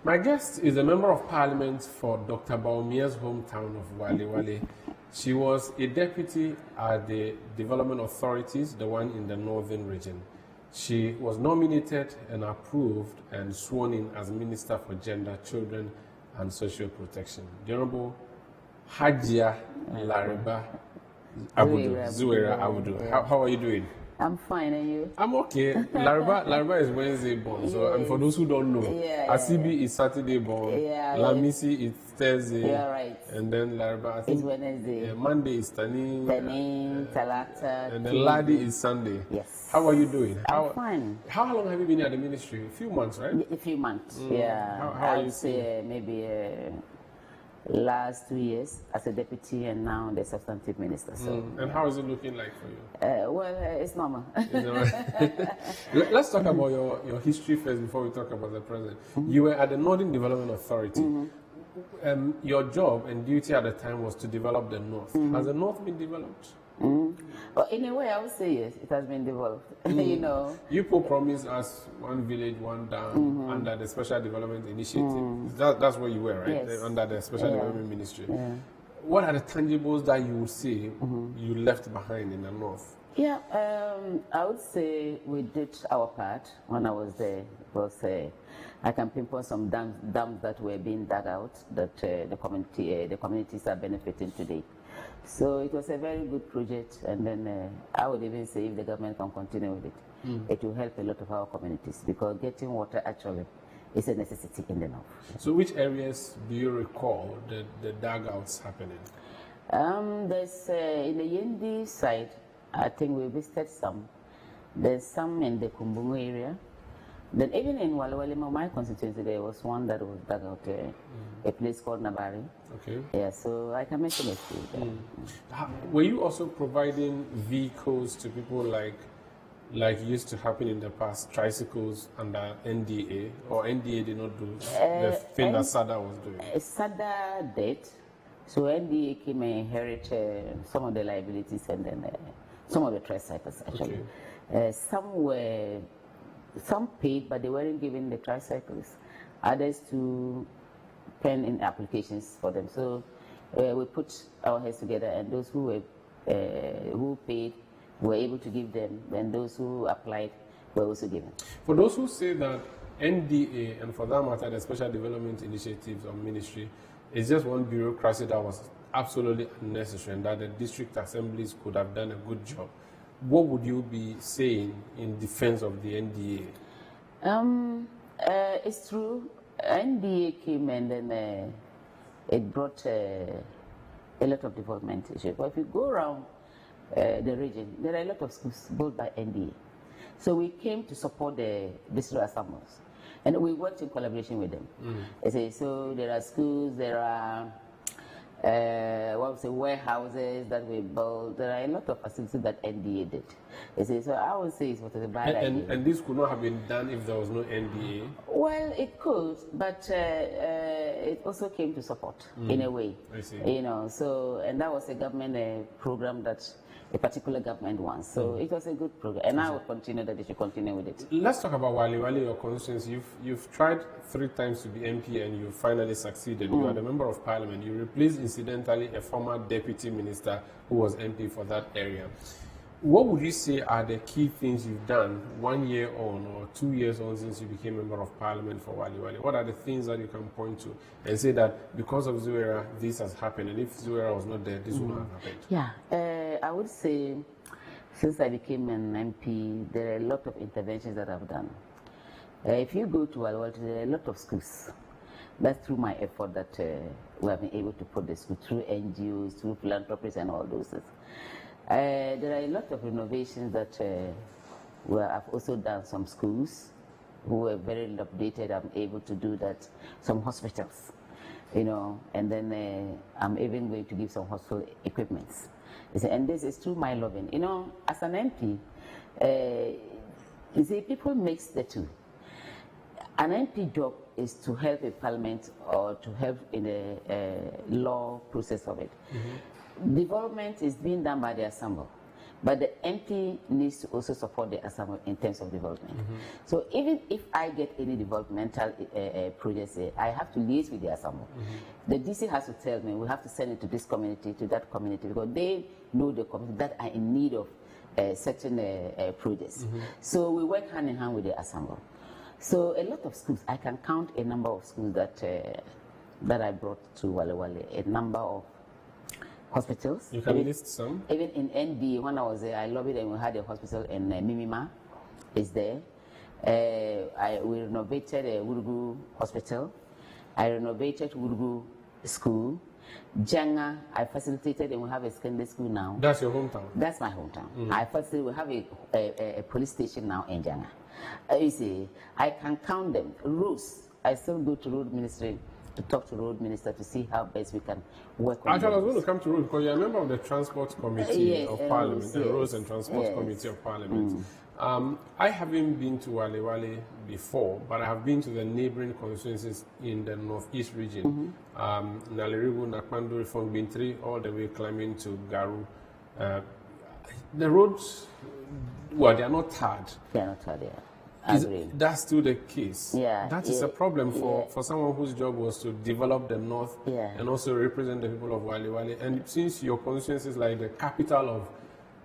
My guest is a member of parliament for Dr. Baumia's hometown of Wale Wale. She was a deputy at the development authorities, the one in the northern region. She was nominated and approved and sworn in as Minister for Gender, Children and Social Protection. The Honorable Hajia Lariba Abudu, Zuweira Abudu. How are you doing? I'm fine, and you? I'm okay. Lariba is Wednesday born, so and for those who don't know, Asibi is Saturday born, Lamisi is Thursday, right. And then Lariba, I think, it's Wednesday. Monday is Tani, Talata, and then Ladi is Sunday. Yes. How are you doing? I'm fine. How long have you been at the ministry? A few months, right? A few months, yeah. How are you say maybe last 2 years as a deputy and now the substantive minister. So. And how is it looking like for you? Well, it's normal. Let's talk about your history first before we talk about the present. You were at the Northern Development Authority. Your job and duty at the time was to develop the North. Has the North been developed? Well, in a way, I would say yes, it has been developed. You know. You promised us one village, one dam under the Special Development Initiative. That's where you were, right? Yes. Under the Special Development Ministry. Yeah. What are the tangibles that you would say you left behind in the North? Yeah, I would say we did our part when I was there. Because I can pinpoint some dams that were being dug out that the communities are benefiting today. So it was a very good project, and then I would even say if the government can continue with it, it will help a lot of our communities, because getting water actually is a necessity in the north. So which areas do you recall the dugouts happening? There's in the Yendi side, I think we visited some. There's some in the Kumbungu area. Then even in Walawalima, my constituency, there was one that was dug out, a place called Nabari. Okay. Yeah, so I can mention a few. Were you also providing vehicles to people like used to happen in the past, tricycles under NDA, or NDA did not do the thing that SADA was doing? SADA did. So NDA came and inherited some of the liabilities and then some of the tricycles actually. Okay. Some paid, but they weren't given the tricycles. Others to pen in applications for them. So we put our heads together, and those who paid were able to give them, and those who applied were also given. For those who say that NDA, and for that matter, the Special Development Initiatives or Ministry, is just one bureaucracy that was absolutely unnecessary, and that the district assemblies could have done a good job, what would you be saying in defense of the NDA? It's true. NDA came and then it brought a lot of development issues. But if you go around the region, there are a lot of schools built by NDA. So we came to support the district assemblies, and we worked in collaboration with them. So there are schools, there are warehouses that we built. There are a lot of facilities that NDA did. So I would say it was a bad idea. And this could not have been done if there was no NDA? Well, it could, but it also came to support in a way. I see. You know, so, and that was a government program that a particular government wants. So it was a good program, and I will continue that. They should continue with it. Let's talk about Wale Wale, your constituency. You've tried 3 times to be MP, and you finally succeeded. You are the member of parliament. You replaced, incidentally, a former deputy minister who was MP for that area. What would you say are the key things you've done 1 year on or 2 years on since you became member of parliament for Wale Wale? What are the things that you can point to and say that because of Zuweira, this has happened, and if Zuweira was not there, this would not have happened? Yeah, I would say since I became an MP, there are a lot of interventions that I've done. If you go to Wale Wale, there are a lot of schools. That's through my effort that we have been able to put the school, through NGOs, through philanthropies and all those things. There are a lot of renovations that I've also done. Some schools who were very updated, I'm able to do that. Some hospitals, you know, and then I'm even going to give some hospital equipments. And this is through my loving. You know, as an MP, you see, people mix the two. An MP job is to help a parliament or to help in the law process of it. Development is being done by the assembly. but the MP needs to also support the assembly in terms of development. So even if I get any developmental projects, I have to liaise with the assembly. The DC has to tell me, we have to send it to this community, to that community, because they know the community that are in need of certain projects. So we work hand in hand with the assembly. So a lot of schools, I can count a number of schools that I brought to Wale Wale, a number of hospitals. You can list some? Even in ND, when I was there, I lobbied and we had a hospital in Mimima, is there. We renovated Wurugu Hospital. I renovated Wurugu School. Janga, I facilitated and we have a secondary school now. That's your hometown? That's my hometown. I facilitated, we have a police station now in Janga. You see, I can count them. Roads, I still go to road ministry to talk to road minister to see how best we can work on. Actually, I was going to come to road because you're a member of the Transport Committee of Parliament, the Roads and Transport Committee of Parliament. I haven't been to Wale Wale before, but I have been to the neighboring constituencies in the northeast region. Nalerigu, Nakmandu, Fongbintri, all the way climbing to Garu. The roads, well, they are not tarred. They are not tarred, yeah. That's still the case. Yeah, that is a problem for someone whose job was to develop the north and also represent the people of Wale Wale. And since your constituency is like the capital of,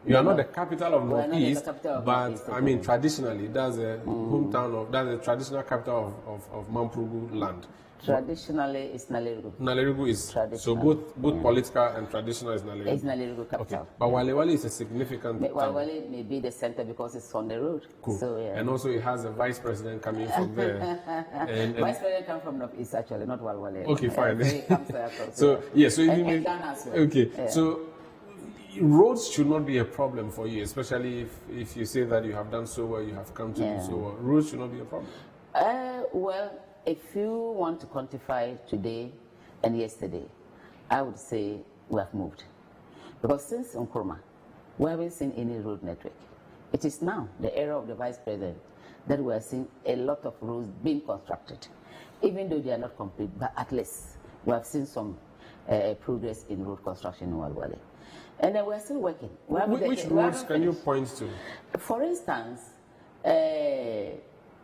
you are not the capital of Northeast, but I mean traditionally that's a hometown of, that's the traditional capital of Mamprugu land. Traditionally, it's Nalerigu. Nalerigu is so both political and traditional is Nalerigu. It's Nalerigu capital. Okay. But Wale Wale is a significant Wale Wale may be the center because it's on the road. Cool. So, yeah. And also it has a vice president coming from there. and vice president comes from Northeast actually, not Wale Wale. Okay, fine. So, comes so yeah, so and Ghana as well. Okay, so roads should not be a problem for you, especially if you say that you have done so well, you have come to do so well. Roads should not be a problem. Well, if you want to quantify today and yesterday, I would say we have moved. Because since Nkrumah, we haven't seen any road network. It is now, the era of the vice president, that we are seeing a lot of roads being constructed. Even though they are not complete, but at least we have seen some progress in road construction in Wale Wale. And then we're still working. Which roads can you point to? For instance,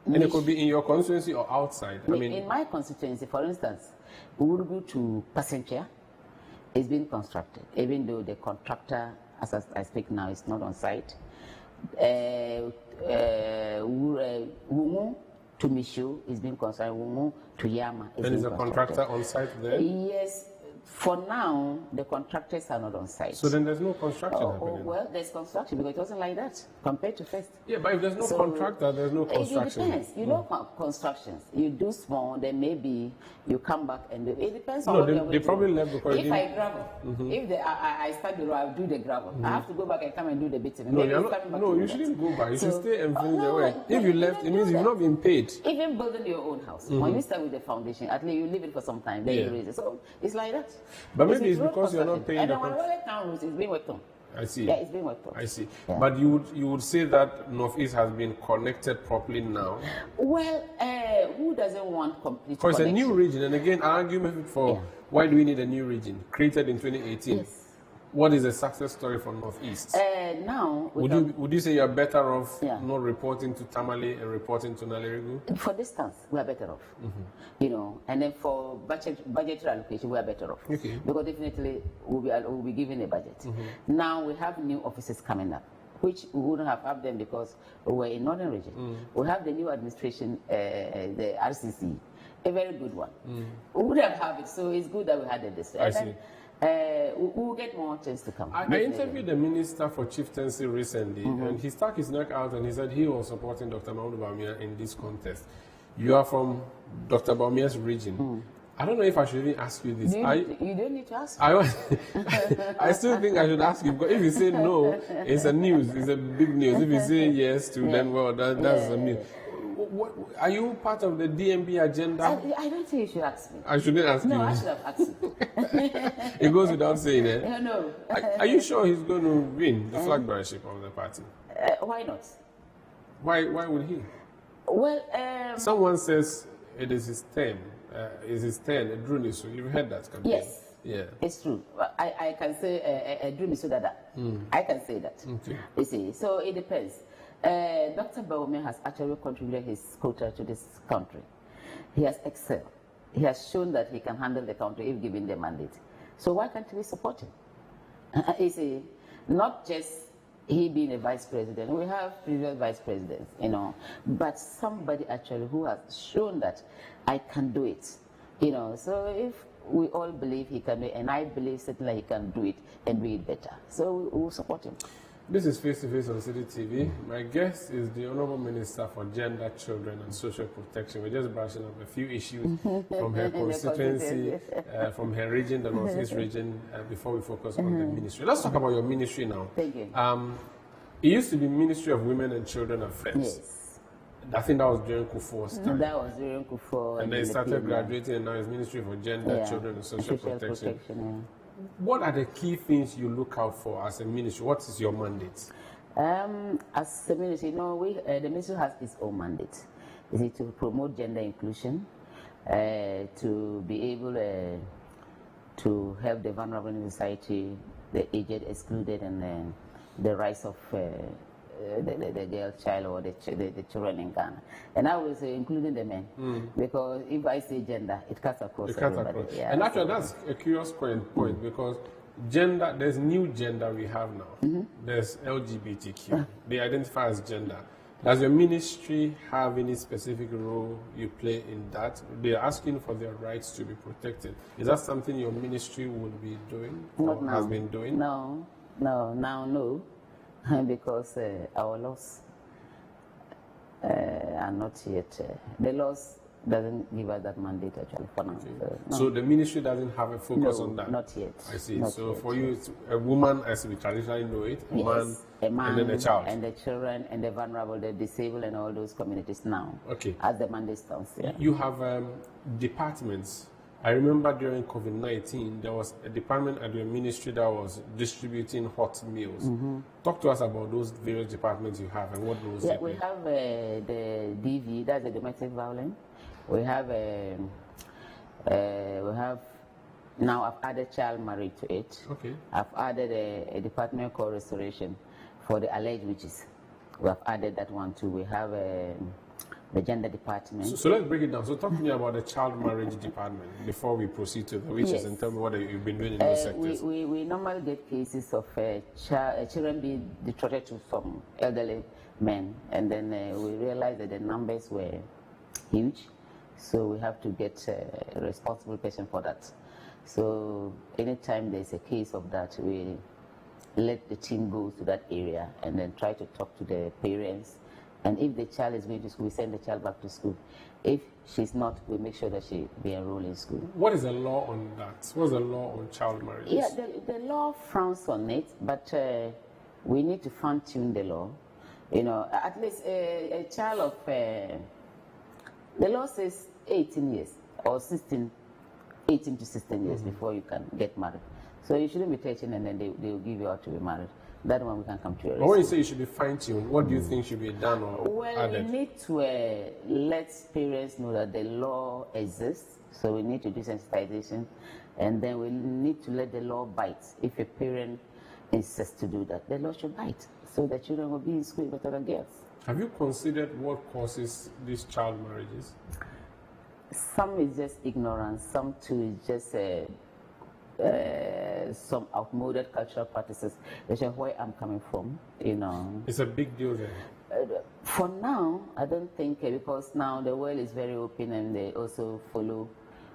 and it could be in your constituency or outside. I mean, in my constituency, for instance, Urugu to Passenger is being constructed, even though the contractor, as I speak now, is not on site. Wumu to Mishu is being constructed. Wumu to Yama is being constructed. And is the contractor on site there? Yes. For now, the contractors are not on site. So then there's no construction happening? Well, there's construction because it wasn't like that compared to first. Yeah, but if there's no contractor, there's no construction. It depends. You know, constructions, you do small, then maybe you come back and it depends on what they probably left because if I gravel, if I start the road, I'll do the gravel. I have to go back and come and do the bitumen. No, you shouldn't go back. You should stay and finish the work. If you left, it means you've not been paid. Even building your own house, when you start with the foundation, at least you leave it for some time, then you raise it. So it's like that. But maybe it's because you're not paying the contract. And then town roads is being worked on. I see. Yeah, it's being worked on. I see. Yeah. But you would say that Northeast has been connected properly now? Well, who doesn't want complete connection? Because it's a new region, and again, argument for why do we need a new region created in 2018? Yes. What is the success story for Northeast? Now, would you say you're better off not reporting to Tamale and reporting to Nalerigu? For distance, we are better off. You know, and then for budgetary allocation, we are better off. Okay. Because definitely we'll be given a budget. Now we have new offices coming up, which we wouldn't have them because we were in Northern region. We have the new administration, the RCC, a very good one. We would have it, so it's good that we had this. I see. We'll get more chance to come. I interviewed the Minister for Chieftaincy recently, and he stuck his neck out and he said he was supporting Dr. Mahmoud Bawumia in this contest. You are from Dr. Bawumia's region. I don't know if I should even ask you this. You don't need to ask. I still think I should ask you, because if you say no, it's a news. It's a big news. If you say yes to, then well, that's a news. What, are you part of the DMB agenda? I don't think you should ask me. I shouldn't ask you. No, I should have asked you. It goes without saying, eh? No. Are you sure he's going to win the flag bearership of the party? Why not? Why would he? Well, someone says it is his turn. Is his turn, Drunisu. You've heard that campaign? Yes. Yeah. It's true. I can say a dream is so that I can say that. Okay. You see, so it depends. Dr. Bawumia has actually contributed his quota to this country. He has excelled. He has shown that he can handle the country if given the mandate. So why can't we support him? You see, not just he being a vice president. We have previous vice presidents, you know, but somebody actually who has shown that I can do it, you know. So if we all believe he can do it, and I believe certainly he can do it and do it better, so we will support him. This is Face to Face on City TV. My guest is the Honorable Minister for Gender, Children and Social Protection. We're just brushing up a few issues from her constituency, from her region, the Northeast region, before we focus on the ministry. Let's talk about your ministry now. Thank you. It used to be Ministry of Women and Children Affairs. Yes. I think that was during Kufuor's time. That was during Kufuor. And then it started graduating, and now it's Ministry for Gender, Children and Social Protection. What are the key things you look out for as a ministry? What is your mandate? As a ministry, you know, the ministry has its own mandate. Is it to promote gender inclusion, to be able to help the vulnerable in society, the aged, excluded, and the rights of the girl child or the children in Ghana. And I was including the men, because if I say gender, it cuts across everybody. Yeah, and actually, that's a curious point because gender, there's new gender we have now. There's LGBTQ. They identify as gender. Does your ministry have any specific role you play in that? They're asking for their rights to be protected. Is that something your ministry would be doing or has been doing? No, because our laws are not yet. The laws doesn't give us that mandate actually for now. Okay. So the ministry doesn't have a focus on that? Not yet. I see. Not so yet. For you, it's a woman, as we traditionally know it, a man, and then a child. And the children, and the vulnerable, the disabled, and all those communities now. Okay. As the mandate stands. Yeah. You have departments. I remember during COVID-19, there was a department at your ministry that was distributing hot meals. Talk to us about those various departments you have and what roles they play. We have the DV, that's the domestic violence. We have now I've added child marriage to it. Okay. I've added a department called restoration for the alleged witches. We have added that one too. We have the gender department. So let's break it down. So talk to me about the child marriage department before we proceed to the witches, and tell me what you've been doing in those sectors. We normally get cases of children being betrothed to some elderly men, and then we realized that the numbers were huge, so we have to get a responsible person for that. So anytime there's a case of that, we let the team go to that area and then try to talk to the parents. And if the child is going to school, we send the child back to school. If she's not, we make sure that she be enrolled in school. What is the law on that? What's the law on child marriage? Yeah, the law frowns on it, but we need to fine-tune the law. You know, at least a child of, the law says 18 years or 18 to 16 years before you can get married. So you shouldn't be 13 and then they will give you out to be married. That one we can come to your But when you say you should be fine-tuned, what do you think should be done or added? We need to let parents know that the law exists, so we need to do sensitization, and then we need to let the law bite. If a parent insists to do that, the law should bite, so that children will be in school better than girls. Have you considered what causes these child marriages? Some is just ignorance, some too is just some outmoded cultural practices. That's where I'm coming from, you know. It's a big deal then. For now, I don't think, because now the world is very open and they also follow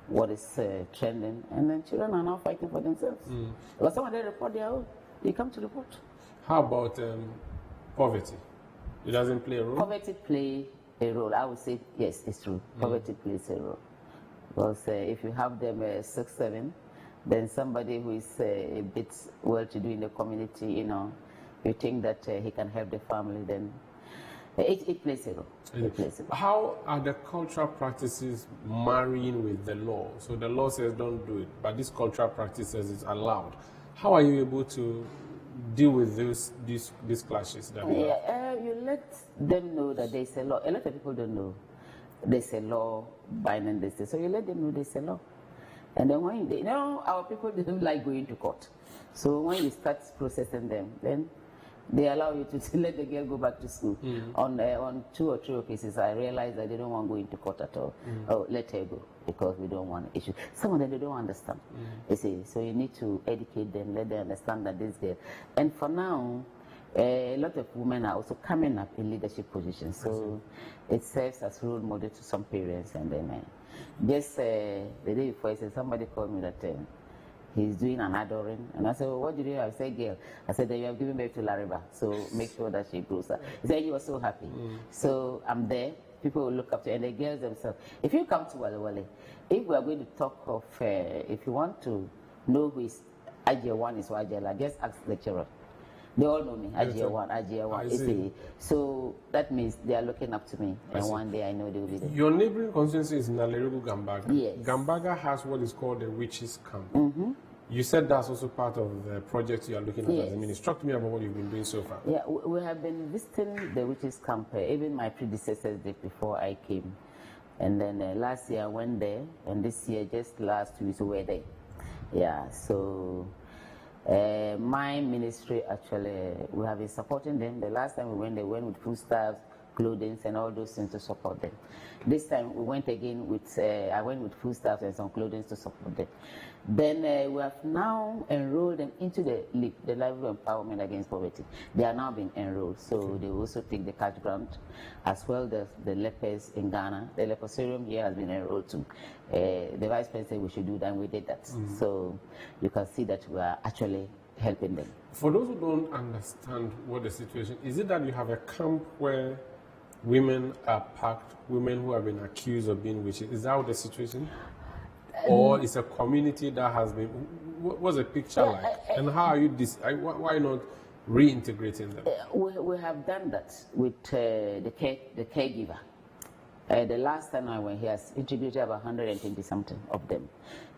what is trending. And then children are now fighting for themselves. Because some of them report their own. They come to report. How about poverty? It doesn't play a role? Poverty plays a role. I would say, yes, it's true. Poverty plays a role. Because if you have them 6, 7, then somebody who is a bit well-to-do in the community, you know, you think that he can help the family, then it plays a role. It plays a role. How are the cultural practices marrying with the law? So the law says don't do it, but this cultural practices is allowed. How are you able to deal with these clashes? That you let them know that there's a law. A lot of people don't know there's a law binding this. So you let them know there's a law. And then when they, our people don't like going to court. So when you start processing them, then they allow you to let the girl go back to school. On 2 or 3 cases, I realized that they don't want to go into court at all. Oh, let her go because we don't want issues. Some of them they don't understand. You see, so you need to educate them, let them understand that this girl. And for now, a lot of women are also coming up in leadership positions. So it serves as role model to some parents. And then just the day before, I said somebody called me that. He's doing an adoring. And I said, well, what did you have? I said, girl. I said, that you have given birth to Lariba, so make sure that she grows up. He said, you were so happy. So I'm there. People will look up to you, and the girls themselves. If you come to Wale Wale, if we are going to talk of, if you want to know who is Ajia 1 is Wajela, just ask the lecturer. They all know me, Ajia 1, Ajia 1. So that means they are looking up to me, and one day I know they will be there. Your neighboring constituency is Lariba Gambaga. Yes. Gambaga has what is called the witches' camp. You said that's also part of the project you are looking at as a minister. Talk to me about what you've been doing so far. Yeah, we have been visiting the witches' camp. Even my predecessors did before I came. And then last year I went there, and this year, just last week, we were there. Yeah, so my ministry actually, we have been supporting them. The last time we went, they went with foodstuffs, clothing, and all those things to support them. This time we went again with, I went with foodstuffs and some clothing to support them. Then we have now enrolled them into the LEAP, the Livelihood Empowerment Against Poverty. They are now being enrolled, so they also take the cash grant, as well as the lepers in Ghana. The leprosarium here has been enrolled too. The vice president said we should do that, and we did that. So you can see that we are actually helping them. For those who don't understand what the situation is, it that you have a camp where women are packed, women who have been accused of being witches? Is that the situation? Or it's a community that has been, what's the picture like? And how are you, why not reintegrating them? We have done that with the caregiver. The last time I went, he has integrated about 120 something of them.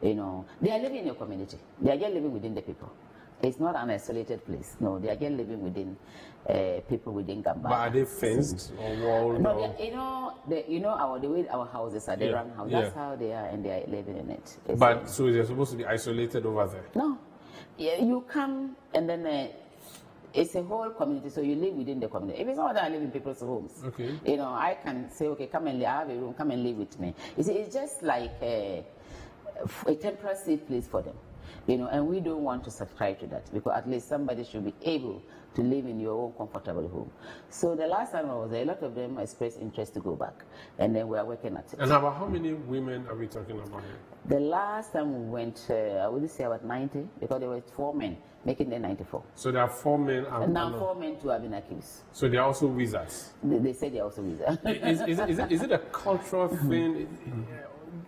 They are living in your community. They are just living within the people. It's not an isolated place. No, they are just living within people within Gamba. But are they fenced or walled? No, the way our houses are, they run house. That's how they are, and they are living in it. But so they're supposed to be isolated over there? No, you come and then it's a whole community, so you live within the community. If it's not that I live in people's homes, I can say, okay, come and live. I have a room, come and live with me. You see, it's just like a temporary safe place for them. And we don't want to subscribe to that, because at least somebody should be able to live in your own comfortable home. So the last time I was there, a lot of them expressed interest to go back, and then we are working at it. And about how many women are we talking about here? The last time we went, I would say about 90, because there were 4 men, making the 94. So there are 4 men. And now 4 men too have been accused. So they are also wizards? They say they are also wizards. Is it a cultural thing?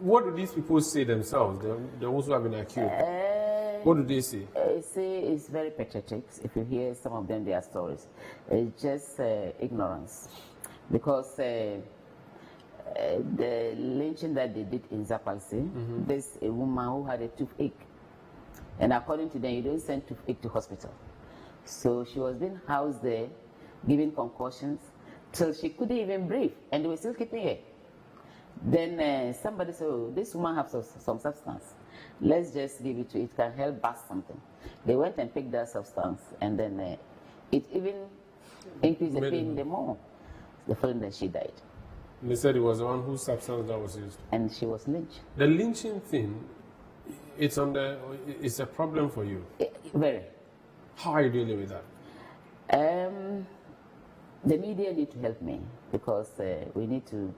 What do these people say themselves? They also have been accused. What do they say? Say it's very pathetic. If you hear some of them, their stories, it's just ignorance. Because the lynching that they did in Zapalsi, there's a woman who had a toothache. And according to them, you don't send toothache to hospital. So she was being housed there, given concussions, till she couldn't even breathe, and they were still keeping her. Then somebody said, oh, this woman has some substance. Let's just give it to it. It can help burst something. They went and picked that substance, and then it even increased the pain the more. The following day she died. They said it was the one whose substance that was used. And she was lynched. The lynching thing, it's a problem for you. Very. How are you dealing with that? The media need to help me, because we need to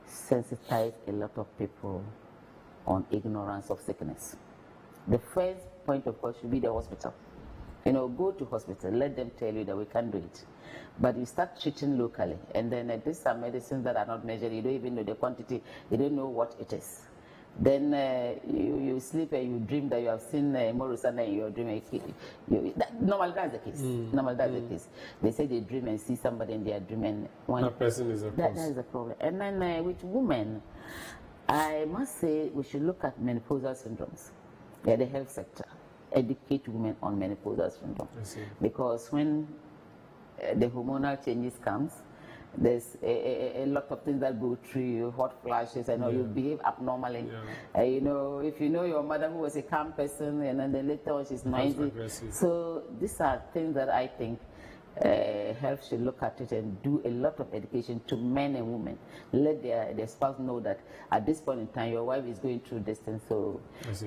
sensitize a lot of people on ignorance of sickness. The first point of call should be the hospital. Go to hospital, let them tell you that we can't do it. But you start treating locally, and then these are medicines that are not measured. You don't even know the quantity, you don't know what it is. Then you sleep and you dream that you have seen Morrison and you're dreaming. Normally that's the case. Normally that's the case. They say they dream and see somebody in their dream, and that person is a cause. That is the problem. And then with women, I must say we should look at menopausal syndromes. The health sector. Educate women on menopausal syndrome. Because when the hormonal changes comes, there's a lot of things that go through you, hot flashes, and you behave abnormally. You know, if you know your mother who was a calm person, and then later on she's noisy. So these are things that I think health should look at it and do a lot of education to men and women. Let their spouse know that at this point in time, your wife is going through this thing. So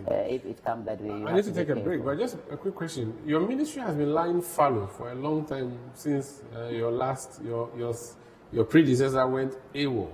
if it comes that way, I need to take a break. But just a quick question: your ministry has been lying fallow for a long time since your predecessor went AWOL.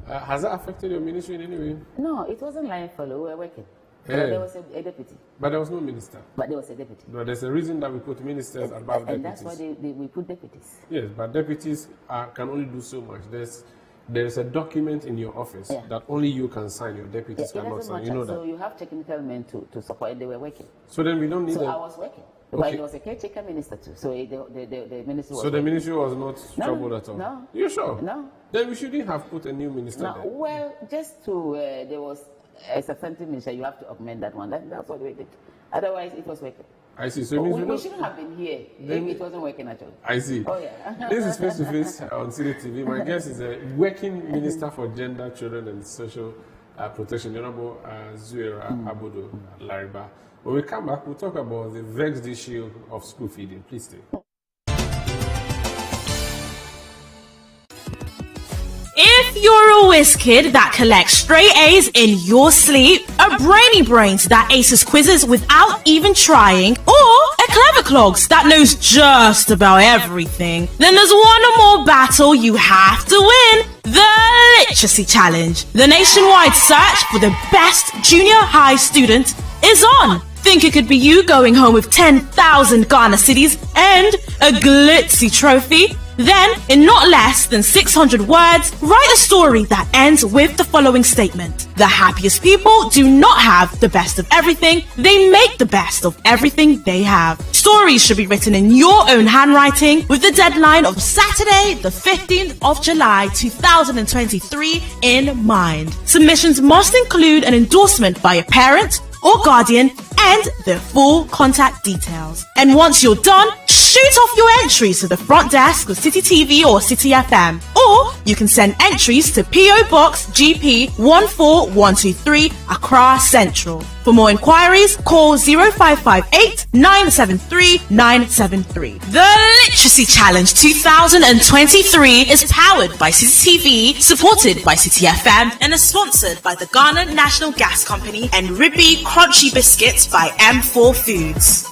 Has that affected your ministry in any way? No, it wasn't lying fallow. We were working. There was a deputy. But there was no minister. But there was a deputy. But there's a reason that we put ministers above deputies. And that's why we put deputies. Yes, but deputies can only do so much. There's a document in your office that only you can sign. Your deputies cannot sign. You know that. So you have technical men to support, and they were working. So then we don't need. So I was working. Because there was a caretaker minister too. So the ministry was. So the ministry was not troubled at all. No. You sure? No. Then we shouldn't have put a new minister there. Well, just to there was a substantive minister, you have to augment that one. That's what we did. Otherwise, it was working. I see. So we shouldn't have been here if it wasn't working actually. I see. Oh yeah. This is Face to Face on CDTV. My guest is a working minister for Gender, Children and Social Protection, Honorable Zuweira Abudu Lariba. When we come back, we'll talk about the vexed issue of school feeding. Please stay. If you're a whiz kid that collects straight A's in your sleep, a brainy brains that aces quizzes without even trying, or a clever clogs that knows just about everything, then there's one more battle you have to win. The Literacy Challenge. The nationwide search for the best junior high student is on. Think it could be you going home with 10,000 Ghana cedis and a glitzy trophy? Then, in not less than 600 words, write a story that ends with the following statement. The happiest people do not have the best of everything, they make the best of everything they have. Stories should be written in your own handwriting with the deadline of Saturday, the 15th of July 2023 in mind. Submissions must include an endorsement by a parent or guardian and their full contact details. And once you're done, shoot off your entries to the front desk of City TV or City FM. Or you can send entries to PO Box GP 14123 Accra Central. For more inquiries, call 0558 973 973. The Literacy Challenge 2023 is powered by City TV, supported by City FM, and is sponsored by the Ghana National Gas Company and Ribby Crunchy Biscuits by M4 Foods.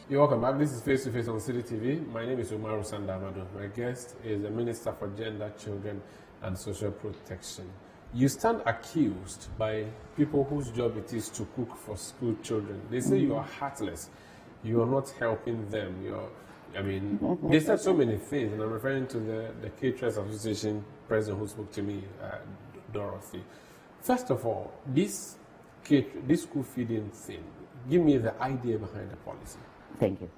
You're welcome back. This is Face to Face on City TV. My name is Umaru Sandamado. My guest is the Minister for Gender, Children and Social Protection. You stand accused by people whose job it is to cook for school children. They say you are heartless. You are not helping them. They said so many things, and I'm referring to the Caterers Association president who spoke to me, Dorothy. First of all, this school feeding thing, give me the idea behind the policy. Thank you.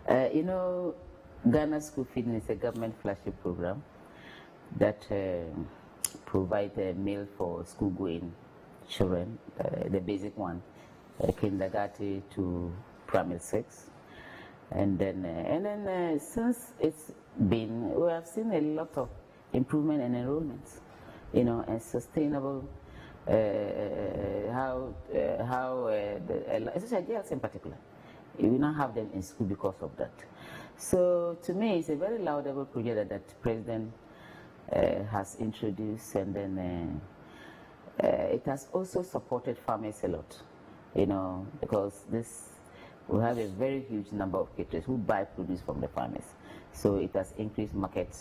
Ghana School Feeding is a government flagship program that provides a meal for school-going children, the basic one, kindergarten to primary 6. And then since it's been, we have seen a lot of improvement in enrollments, and sustainable, especially girls in particular. We now have them in school because of that. So to me, it's a very laudable project that President has introduced, and then it has also supported farmers a lot, because we have a very huge number of caterers who buy produce from the farmers. So it has increased market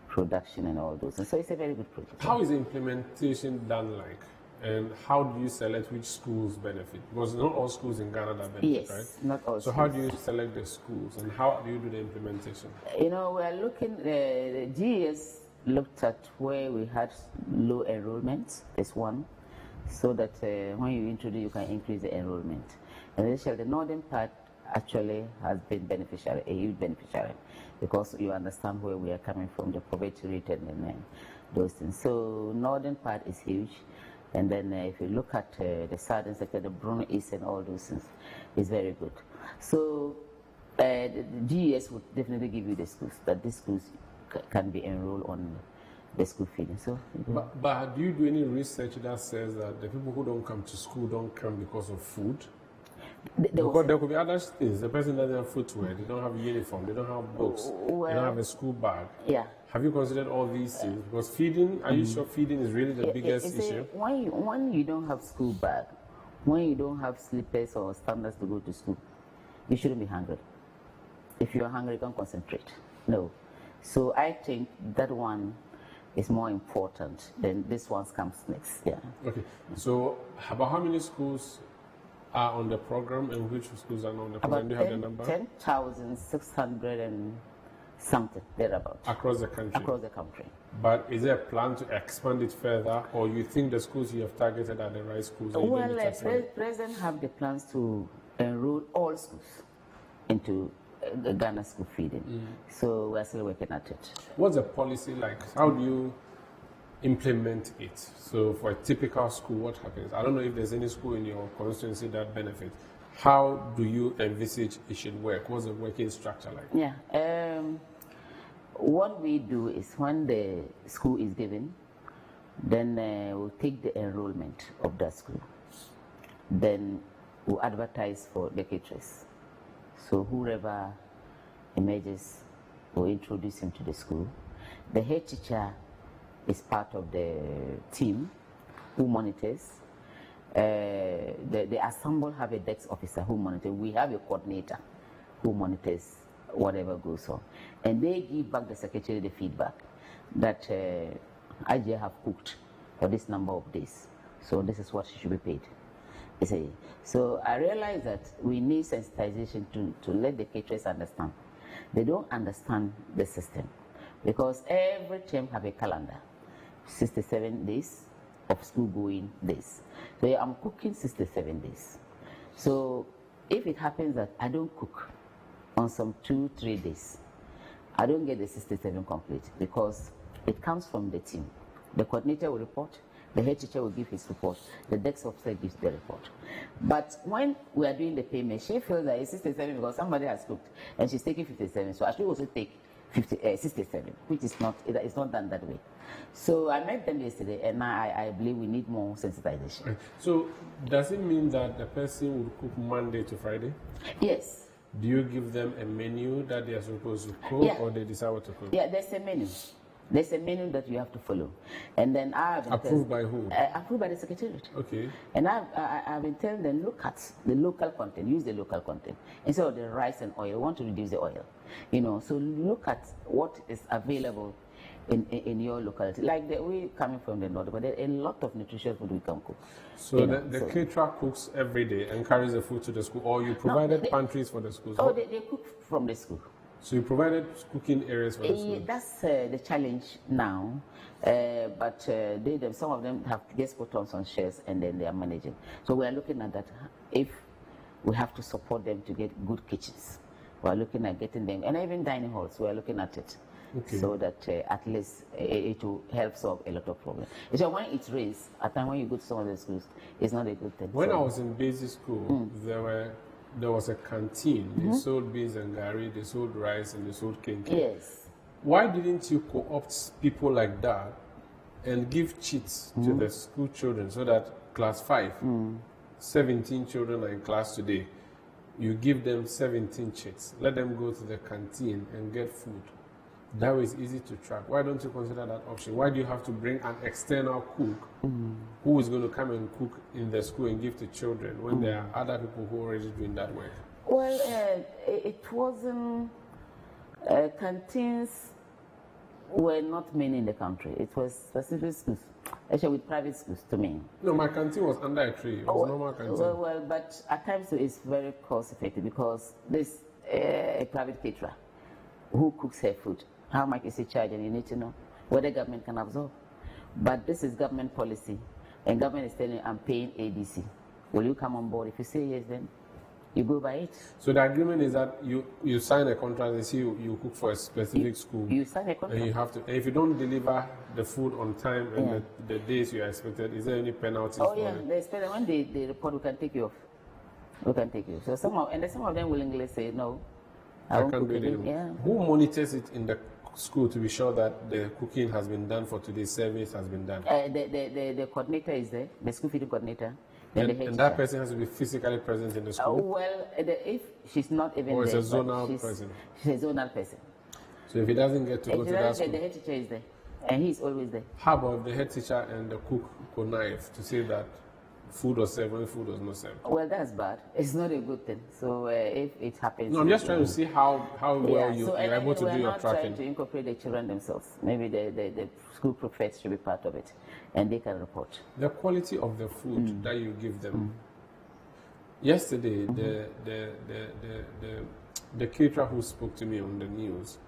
production and all those. And so it's a very good project. How is the implementation done like? And how do you select which schools benefit? Because not all schools in Ghana that benefit, yes, right? Not all So schools. how do you select the schools, and how do you do the implementation? We are looking, the GES looked at where we had low enrollment, this one, so that when you introduce, you can increase the enrollment. And the northern part actually has been beneficiary, a huge beneficiary, because you understand where we are coming from, the poverty rate and those things. So northern part is huge. And then if you look at the southern sector, the Bruno East and all those things, it's very good. So the GES would definitely give you the schools, that these schools can be enrolled on the school feeding. So, but do you do any research that says that the people who don't come to school don't come because of food? Because there could be other things. The person doesn't have footwear, they don't have uniform, they don't have books, they don't have a school bag. Yeah. Have you considered all these things? Because feeding, are you sure feeding is really the biggest issue? When you don't have school bag, when you don't have slippers or standards to go to school, you shouldn't be hungry. If you're hungry, you can't concentrate. No. So I think that one is more important than this one comes next. Yeah. Okay. So about how many schools are on the program and which schools are not on the program? Do you have the number? 10,600 and something, thereabouts. Across the country? Across the country. But is there a plan to expand it further, or you think the schools you have targeted are the right schools? Well, President have the plans to enroll all schools into the Ghana school feeding. So we're still working at it. What's the policy like? How do you implement it? So for a typical school, what happens? I don't know if there's any school in your constituency that benefits. How do you envisage it should work? What's the working structure like? Yeah. What we do is when the school is given, then we'll take the enrollment of that school. Then we'll advertise for the caterers. So whoever emerges, we'll introduce him to the school. The head teacher is part of the team who monitors. The ensemble have a desk officer who monitors. We have a coordinator who monitors whatever goes on. And they give back the secretary the feedback that I have cooked for this number of days. So this is what she should be paid. So I realize that we need sensitization to let the caterers understand. They don't understand the system because every term have a calendar, 67 days of school going days. So I'm cooking 67 days. So if it happens that I don't cook on some 2-3 days, I don't get the 67 complete because it comes from the team. The coordinator will report, the head teacher will give his report, the desk officer gives the report. But when we are doing the payment, she feels that it's 67 because somebody has cooked and she's taking 57. So I should also take 67, which is not, it's not done that way. So I met them yesterday and I believe we need more sensitization. So does it mean that the person will cook Monday to Friday? Yes. Do you give them a menu that they are supposed to cook or they decide what to cook? Yeah, there's a menu. There's a menu that you have to follow. And then approved by who? Approved by the Secretariat. Okay. And I've been telling them, look at the local content, use the local content. Instead of the rice and oil, we want to reduce the oil. So look at what is available in your locality. Like we coming from the north, but there are a lot of nutritious food we can cook. So the caterer cooks every day and carries the food to the school, or you provided pantries for the schools? Oh, they cook from the school. So you provided cooking areas for the schools? That's the challenge now, but some of them have guest bottoms on shares and then they are managing. So we are looking at that. If we have to support them to get good kitchens, we are looking at getting them, and even dining halls, we are looking at it. Okay. So that at least it will help solve a lot of problems. So when it rains, at time when you go to some of the schools, it's not a good thing. When I was in basic school, there was a canteen. They sold beans and gari, they sold rice, and they sold kinky. Yes. Why didn't you co-opt people like that and give cheats to the school children so that class 5, 17 children are in class today, you give them 17 cheats, let them go to the canteen and get food. That way it's easy to track. Why don't you consider that option? Why do you have to bring an external cook who is going to come and cook in the school and give to children when there are other people who are already doing that work? Well, it wasn't, canteens were not many in the country. It was specific schools, actually with private schools to me. No, my canteen was under a tree. It was normal canteen. Well, but at times it's very cost effective because there's a private caterer who cooks her food. How much is he charging? You need to know whether government can absorb. But this is government policy, and government is telling you, I'm paying ABC. Will you come on board? If you say yes, then You go by it. So the agreement is that you sign a contract. They say you cook for a specific school. You sign a contract. And you have to. And if you don't deliver the food on time and the days you are expected, is there any penalty? Oh yeah, there's penalty. When they report, we can take you off. We can take you. So some of them willingly say no. I can't do it anymore. Yeah. Who monitors it in the school to be sure that the cooking has been done for today's service has been done? The coordinator is there, the school feeding coordinator. And that person has to be physically present in the school? Well, if she's not even or there. It's a zonal person? She's a zonal person. So if he doesn't get to go to that school? The head teacher is there, and he's always there. How about the head teacher and the cook connive to say that food was served when food was not served? Well, that's bad. It's not a good thing. So if it happens... No, I'm just trying to see how well you're able to do your tracking. We're not trying to incorporate the children themselves. Maybe the school prefects should be part of it, and they can report. The quality of the food that you give them. Yesterday, the caterer who spoke to me on the news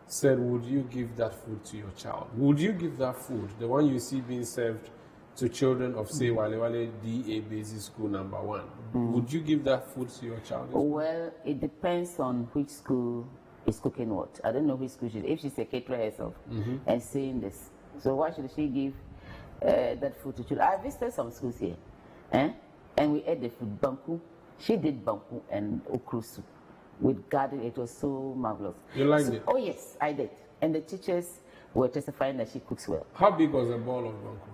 said, would you give that food to your child? Would you give that food, the one you see being served to children of, say, Wale Wale DA Basic School number 1, would you give that food to your child? Well, it depends on which school is cooking what. I don't know which school if she's a caterer herself and saying this. So why should she give that food to children? I visited some schools here, and we ate the food, banku. She did banku and okra soup with garden. It was so marvelous. You liked it? Oh yes, I did. And the teachers were testifying that she cooks well. How big was the bowl of banku?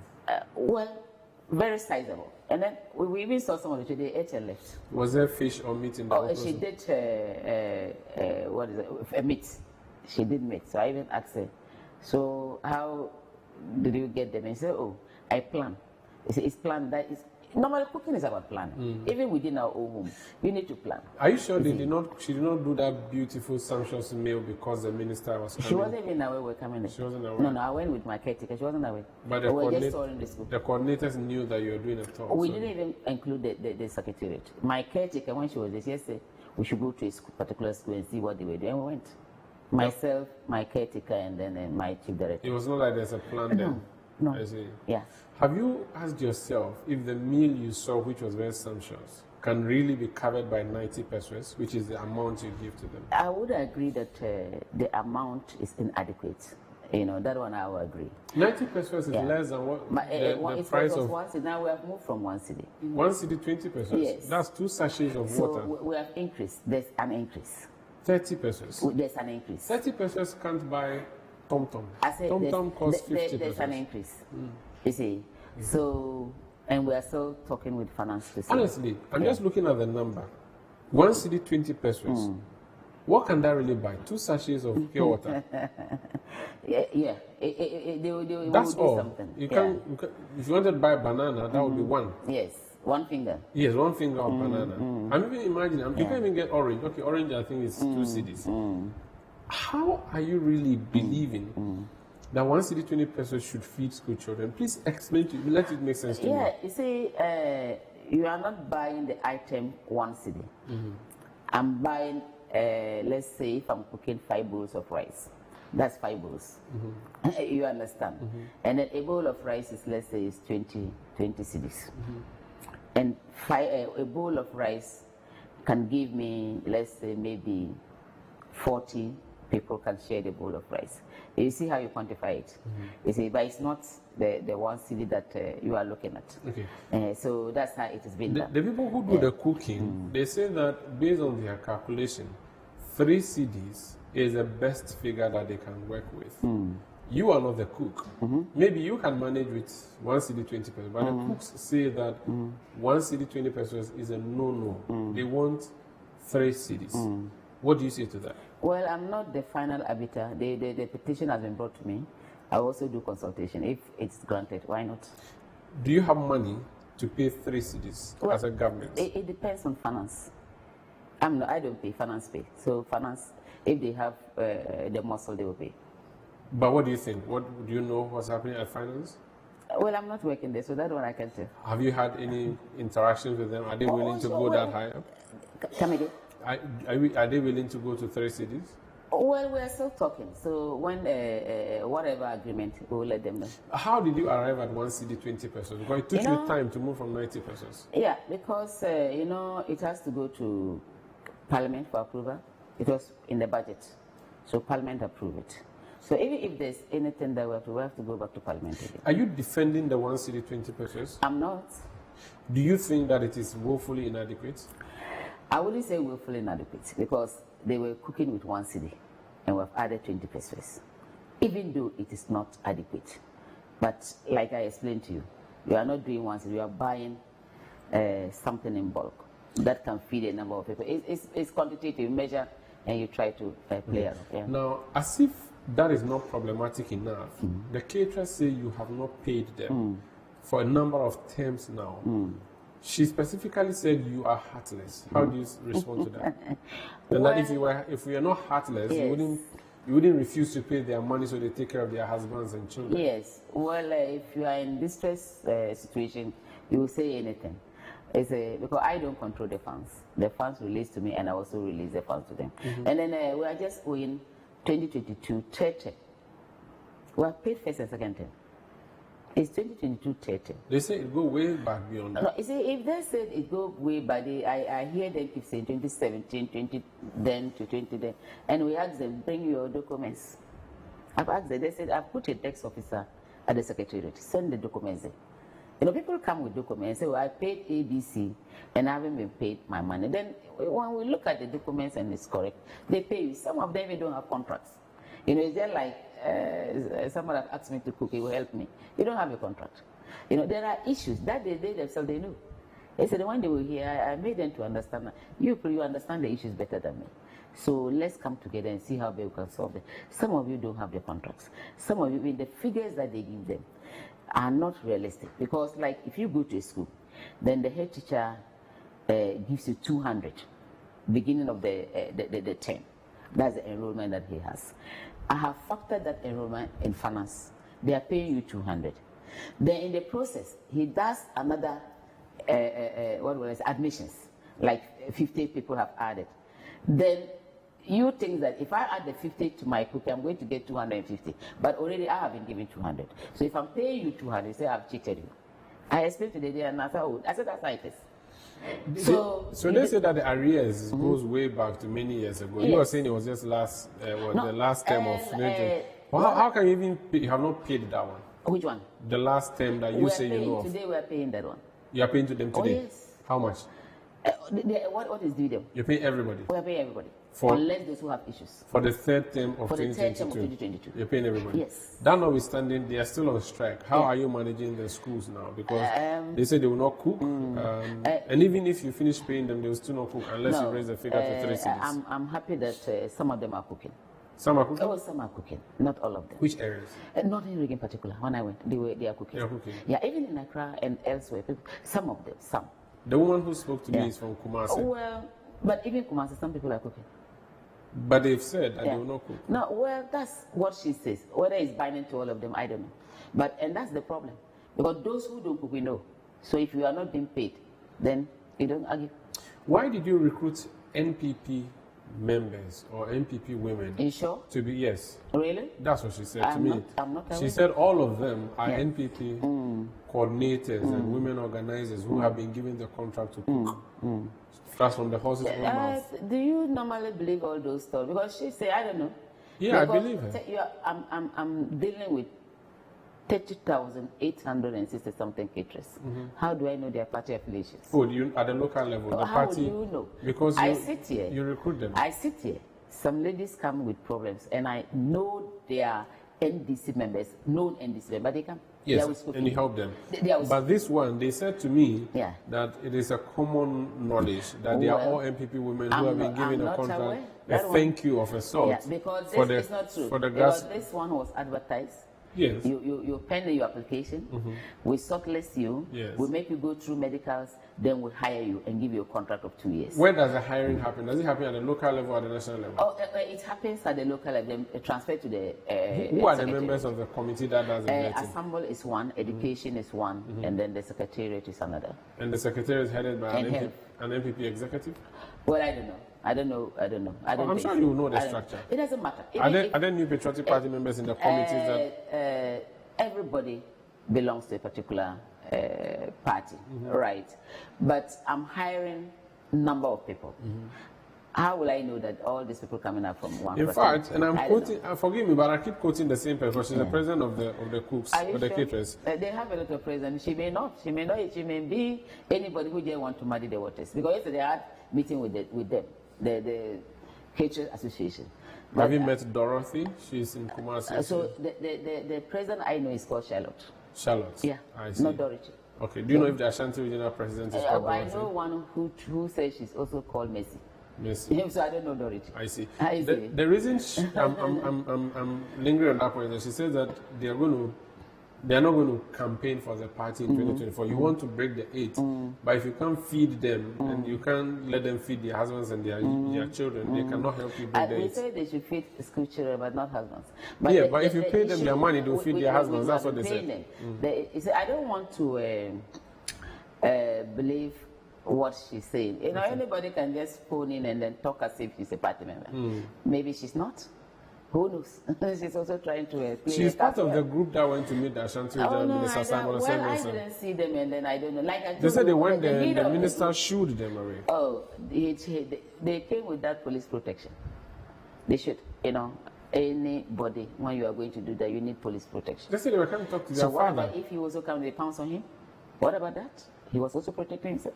Well, very sizable. And then we even saw some of the children, they ate and left. Was there fish or meat in the Oh, she did, what is it, meat. She did meat. So I even asked her, so how did you get them? And she said, oh, I plan. It's planned. That is, normally cooking is about planning. Even within our own home, you need to plan. Are you sure she did not do that beautiful sumptuous meal because the minister was coming? She wasn't even aware we were coming. She wasn't aware? No, I went with my caretaker. She wasn't aware. But we were just touring the school. The coordinators knew that you were doing a talk. We didn't even include the secretariat. My caretaker, when she was there, she said we should go to a particular school and see what they were doing. And we went. Myself, my caretaker, and then my chief director. It was not like there's a plan there. No. I see. Yeah. Have you asked yourself if the meal you saw, which was very sumptuous, can really be covered by 90 pesos, which is the amount you give to them? I would agree that the amount is inadequate. You know, that one I would agree. 90 pesos is less than what the price of... One city. Now we have moved from 1 city. 1 city, 20 pesos? Yes. That's 2 sachets of water. So we have increased. There's an increase. 30 pesos? There's an increase. 30 pesos can't buy Tom-Tom. I said Tom-Tom costs 50 pesos. There's an increase. You see. So, and we are still talking with finance. Honestly, I'm just looking at the number. 1 city, 20 pesos. What can that really buy? 2 sachets of pure water. Yeah. They will That's do all. something. You can, if you wanted to buy a banana, that would be 1. Yes, 1 finger. Yes, 1 finger of banana. I'm even imagining, you can even get orange. Okay, orange I think is 2 cedis. How are you really believing that 1 city, 20 pesos should feed school children? Please explain to me, let it make sense to me. Yeah, you see, you are not buying the item 1 city. I'm buying, let's say, if I'm cooking 5 bowls of rice, that's 5 bowls. You understand? And then a bowl of rice is, let's say, is 20 cedis. And a bowl of rice can give me, let's say, maybe 40 people can share the bowl of rice. You see how you quantify it. You see, but it's not the 1 city that you are looking at. Okay. So that's how it has been done. The people who do the cooking, they say that based on their calculation, 3 cedis is the best figure that they can work with. You are not the cook. Maybe you can manage with 1 cedi 20 pesos, but the cooks say that 1 cedi 20 pesos is a no-no. They want 3 cedis. What do you say to that? Well, I'm not the final arbiter. The petition has been brought to me. I also do consultation. If it's granted, why not? Do you have money to pay 3 cedis as a government? It depends on finance. I don't pay, finance pay. So finance, if they have the muscle, they will pay. But what do you think? What do you know what's happening at finance? Well, I'm not working there, so that's what I can tell. Have you had any interactions with them? Are they willing to go that high up? Come again? Are they willing to go to 3 cedis? Well, we are still talking. So when whatever agreement, we will let them know. How did you arrive at 1 cedi 20 pesos? Because it took you time to move from 90 pesos. Yeah, because it has to go to Parliament for approval. It was in the budget, so Parliament approved it. So even if there's anything that we have to go back to Parliament again. Are you defending the 1 cedi 20 pesos? I'm not. Do you think that it is woefully inadequate? I wouldn't say willfully inadequate because they were cooking with 1 cedi and we've added 20 pesos, even though it is not adequate. But like I explained to you, you are not doing 1 cedi, you are buying something in bulk that can feed a number of people. It's quantitative measure and you try to play around. Yeah. Now, as if that is not problematic enough, the caterers say you have not paid them for a number of terms now. She specifically said you are heartless. How do you respond to that? And that if we are not heartless, yes. you wouldn't refuse to pay their money so they take care of their husbands and children. Yes. Well, if you are in distress situation, you will say anything. Because I don't control the funds. The funds release to me, and I also release the funds to them. And then we are just owing 2022 30. We have paid first and second term. It's 2022 30. They say it go way back beyond that. No, you see, if they said it go way back, I hear them keep saying 2017, 20 then to 20 then, and we ask them, bring your documents. I've asked them, they said, I've put a tax officer at the secretariat, send the documents in. People come with documents and say, well, I paid ABC and I haven't been paid my money. Then when we look at the documents and it's correct, they pay you. Some of them even don't have contracts. It's just like someone that asked me to cook, it will help me. You don't have a contract. There are issues that they themselves, they know. They said when they were here, I made them to understand. You understand the issues better than me. So let's come together and see how we can solve it. Some of you don't have the contracts. Some of you, with the figures that they give them, are not realistic. Because like if you go to a school, then the head teacher gives you 200 beginning of the term. That's the enrollment that he has. I have factored that enrollment in finance. They are paying you 200. Then in the process, he does another admissions, like 50 people have added. Then you think that if I add the 50 to my cookie, I'm going to get 250. But already I have been given 200. So if I'm paying you 200, you say I've cheated you. I explained to the day and I said that's like this. So they say that the arrears goes way back to many years ago. Yes. You were saying it was just the last term of 2020. How can you have not paid that one? Which one? The last term that you say you know of. Today we are paying that one. You are paying to them today? Oh, yes. How much? What is due them? You're paying everybody? We are paying everybody. For, unless those who have issues. For the third term of for the 2022? third term of 2022. You're paying everybody? Yes. That notwithstanding, they are still on strike. How are you managing the schools now? Because they say they will not cook. And even if you finish paying them, they will still not cook unless you raise the figure to 3 cedis. I'm happy that some of them are cooking. Some are cooking? Oh, some are cooking. Not all of them. Which areas? Not in Rig in particular. When I went, they are cooking. They are cooking? Yeah, even in Accra and elsewhere. Some of them, some. The woman who spoke to me is from Kumasi. Well, but even Kumasi, some people are cooking. But they've said that they will not cook. No, well, that's what she says. Whether it's binding to all of them, I don't know. And that's the problem. Because those who don't cook, we know. So if you are not being paid, then you don't argue. Why did you recruit NPP members or NPP women? You sure? To be, yes. Really? That's what she said to me. I'm not She said all of them are NPP coordinators and women organizers who have been given the contract to cook. That's from the horse's own mouth. Do you normally believe all those stories? Because she said, I don't know. Yeah, because I believe her. I'm dealing with 30,860 something caterers. How do I know their party affiliations? Oh, at the local level, the How party? do you know? Because I sit here. You recruit them. I sit here. Some ladies come with problems, and I know they are NDC members, known NDC members, but they come. Yes, and you help them. But this one, they said to me Yeah. that it is a common knowledge that they are all NPP women who have been given a contract, a thank you of a sort. Yeah, because this is not true. For the because this one was advertised. Yes. You pen your application, we shortlist you, we make you go through medicals, then we hire you and give you a contract of 2 years. Where does the hiring happen? Does it happen at the local level or the national level? Oh, it happens at the local level, transferred to the who are the members of the committee that does the vetting? Assemble is one, education is one, and then the secretariat is another. And the secretariat is headed by an NPP executive? Well, I don't know. I don't know. I don't I'm think sure so. you will know the structure. It doesn't matter. Are there new Patriotic Party members in the committees that? Everybody belongs to a particular party, right? But I'm hiring a number of people. How will I know that all these people coming up from one? In fact, and I'm quoting. Forgive me, but I keep quoting the same person. She's the president of the cooks or the caterers. They have a lot of presidents. She may not. She may be anybody who just want to muddy the waters. Because yesterday I had meeting with them, the Caterers Association. Have you met Dorothy? She's in Kumasi. So the president I know is called Charlotte. Charlotte. Yeah. I see. Not Dorothy. Okay. Do you know if the Ashanti Regional President is called Dorothy? I know one who says she's also called Mercy. Mercy. So I don't know Dorothy. I see. I see. The reason I'm lingering on that point is that she says that they are not going to campaign for the party in 2024. You want to break the 8, but if you can't feed them and you can't let them feed their husbands and their children, they cannot help you break the 8. They say they should feed school children, but not husbands. But if you pay them their money, they'll feed their husbands. That's what they said. I don't want to believe what she's saying. You know, anybody can just phone in and then talk as if she's a party member. Maybe she's not. Who knows? She's also trying to she's part of the group that went to meet the Ashanti Regional Minister Simon. Well, I didn't see them, and then I don't know. Like they said they went there and the minister shooed them away. Oh, they came with that police protection. They should, you know, anybody, when you are going to do that, you need police protection. They said they were coming to talk to their father. So what about if he also come, they pounce on him? What about that? He was also protecting himself.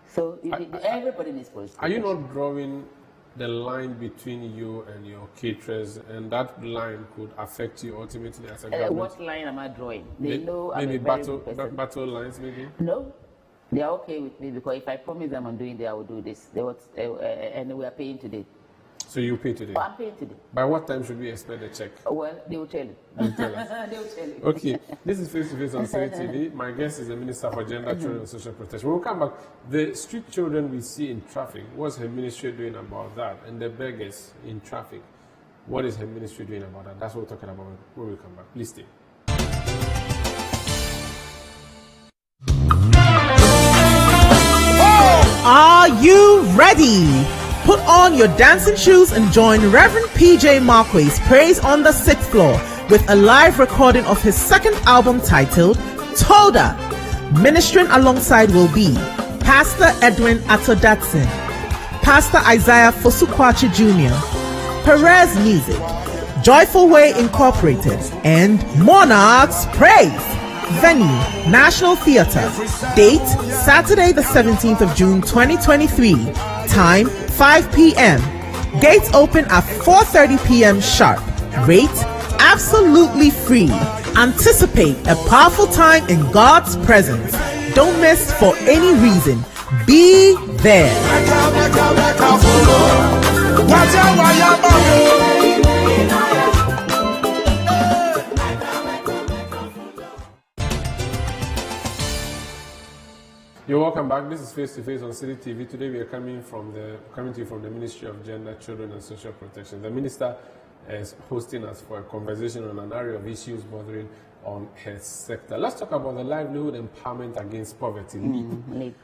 So everybody needs police protection. Are you not drawing the line between you and your caterers, and that line could affect you ultimately as a government? What line am I drawing? They know maybe I'm a very good person. battle lines, maybe? No, they are okay with me because if I promise them I'm doing that, I will do this. And we are paying today. So you pay today? Oh, I'm paying today. By what time should we expect the check? Well, they will tell you. They'll tell us. They will tell you. Okay, this is Face to Face on City TV. My guest is the Minister for Gender, Children and Social Protection. When we come back, the street children we see in traffic, what's her ministry doing about that? And the beggars in traffic, what is her ministry doing about that? That's what we're talking about when we come back. Please stay. Are you ready? Put on your dancing shoes and join Reverend PJ Marquis Praise on the 6th Floor with a live recording of his second album titled Toda. Ministering alongside will be Pastor Edwin Atodatsin, Pastor Isaiah Fosukwachi Jr., Perez Music, Joyful Way Incorporated, and Monarchs Praise. Venue, National Theatre. Date, Saturday the 17th of June 2023. Time, 5 p.m. Gates open at 4:30 p.m. sharp. Rate, absolutely free. Anticipate a powerful time in God's presence. Don't miss for any reason. Be there. You're welcome back. This is Face to Face on City TV. Today we are coming to you from the Ministry of Gender, Children and Social Protection. The minister is hosting us for a conversation on an area of issues bothering on her sector. Let's talk about the livelihood empowerment against poverty. LEAP.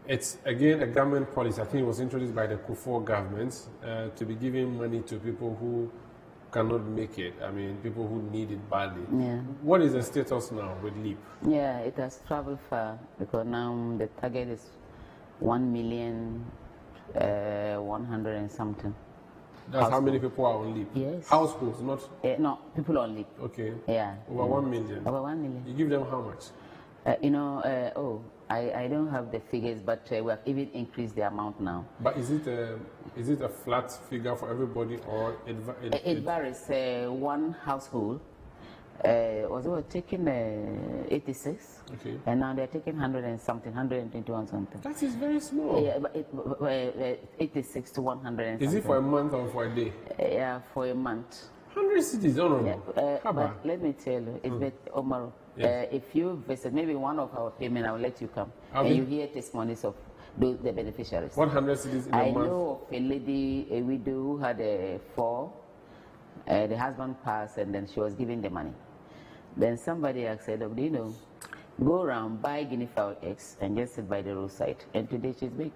It's again a government policy. I think it was introduced by the Kufuor government to be giving money to people who cannot make it. I mean, people who need it badly. Yeah. What is the status now with LEAP? Yeah, it has traveled far because now the target is 1,100,000 and something. That's how many people are on LEAP? Yes. Households, not? No, people on LEAP. Okay. Yeah. Over 1 million? Over 1 million. You give them how much? I don't have the figures, but we have even increased the amount now. But is it a flat figure for everybody, or it varies? One household was taking 86, okay, and now they're taking 100 and something, 121 something. That is very small. Yeah, but 86 to 100 and is something. it for a month or for a day? Yeah, for a month. 100 cities, honorable. Yeah, but let me tell you, it's Omaro. Yes. If you visit maybe one of our payment, I will let you come. And you hear testimonies of the beneficiaries. 100 cities in a month? I know of a lady, a widow who had 4. The husband passed and then she was giving the money. Then somebody said, oh, do you know, go around, buy guinea fowl eggs and just sit by the roadside. And today she's big.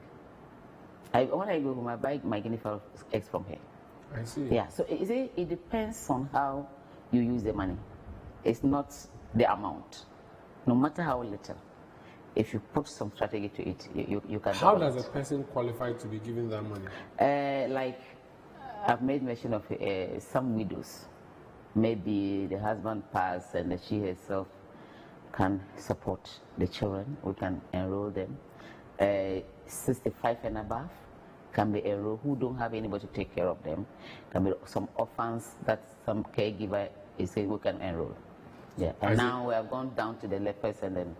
When I go home, I buy my guinea fowl eggs from here. I see. Yeah, so it depends on how you use the money. It's not the amount. No matter how little, if you put some strategy to it, you can. How does a person qualify to be given that money? Like I've made mention of some widows. Maybe the husband passed and she herself can support the children. We can enroll them. 65 and above can be enrolled who don't have anybody to take care of them. Can be some orphans that some caregiver is saying we can enroll. Yeah, and now we have gone down to the lepers and then